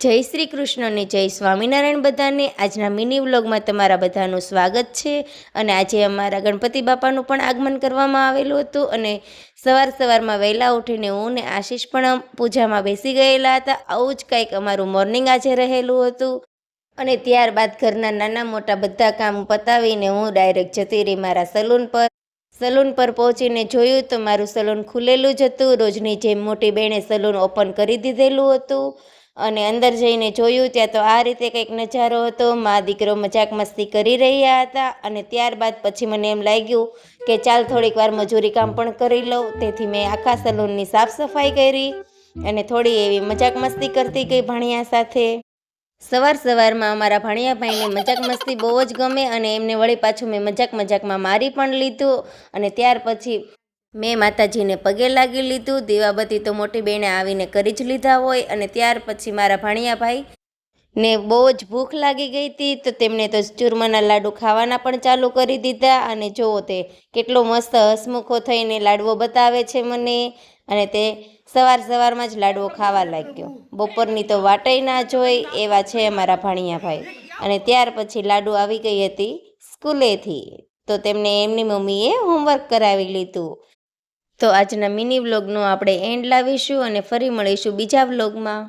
જય શ્રી કૃષ્ણને જય સ્વામિનારાયણ બધાને આજના મિની વ્લોગમાં તમારા બધાનું સ્વાગત છે। અને આજે અમારા ગણપતિ બાપાનું પણ આગમન કરવામાં આવેલું હતું અને સવારમાં વહેલા ઉઠીને હું ને આશીષ પણ પૂજામાં બેસી ગયેલા હતા। આવું જ કંઈક અમારું મોર્નિંગ આજે રહેલું હતું અને ત્યારબાદ ઘરના નાના મોટા બધા કામ પતાવીને હું ડાયરેક્ટ જતી રહી મારા સલૂન પર પહોંચીને જોયું તો મારું સલૂન ખુલેલું જ હતું। રોજની જેમ મોટી બહેને સલૂન ઓપન કરી દીધેલું હતું અને અંદર જઈને જોયું ત્યાં તો આ રીતે કંઈક નજારો હતો। મા દીકરો મજાક મસ્તી કરી રહ્યા હતા અને ત્યારબાદ પછી મને એમ લાગ્યું કે ચાલ થોડીક વાર મજૂરી કામ પણ કરી લઉં। તેથી મેં આખા સલૂનની સાફ સફાઈ કરી અને થોડી એવી મજાક મસ્તી કરતી ગઈ ભાણિયા સાથે। સવારમાં અમારા ભાણિયાભાઈને મજાક મસ્તી બહુ જ ગમે અને એમને વળી પાછું મેં મજાકમાં મારી પણ લીધું અને ત્યાર પછી મેં માતાજીને પગે લાગી લીધું। દીવાબત્તી તો મોટી બેને આવીને કરી જ લીધા હોય અને ત્યાર પછી મારા ભાણિયાભાઈ ને બહુ જ ભૂખ લાગી ગઈ હતી તો તેમણે તો ચૂરમાના લાડુ ખાવાના પણ ચાલુ કરી દીધા અને જુઓ તે કેટલો મસ્ત હસમુખો થઈને લાડવો બતાવે છે મને અને તે સવારમાં જ લાડવો ખાવા લાગ્યો। બપોરની તો વાટઈ ના જોઈ એવા છે અમારા ભાણિયાભાઈ। અને ત્યાર પછી લાડુ આવી ગઈ હતી સ્કૂલેથી તો તેમને એમની મમ્મીએ હોમવર્ક કરાવી લીધું। તો આજના મિની વ્લોગનો આપણે એન્ડ લાવીશું અને ફરી મળીશું બીજા વ્લોગમાં।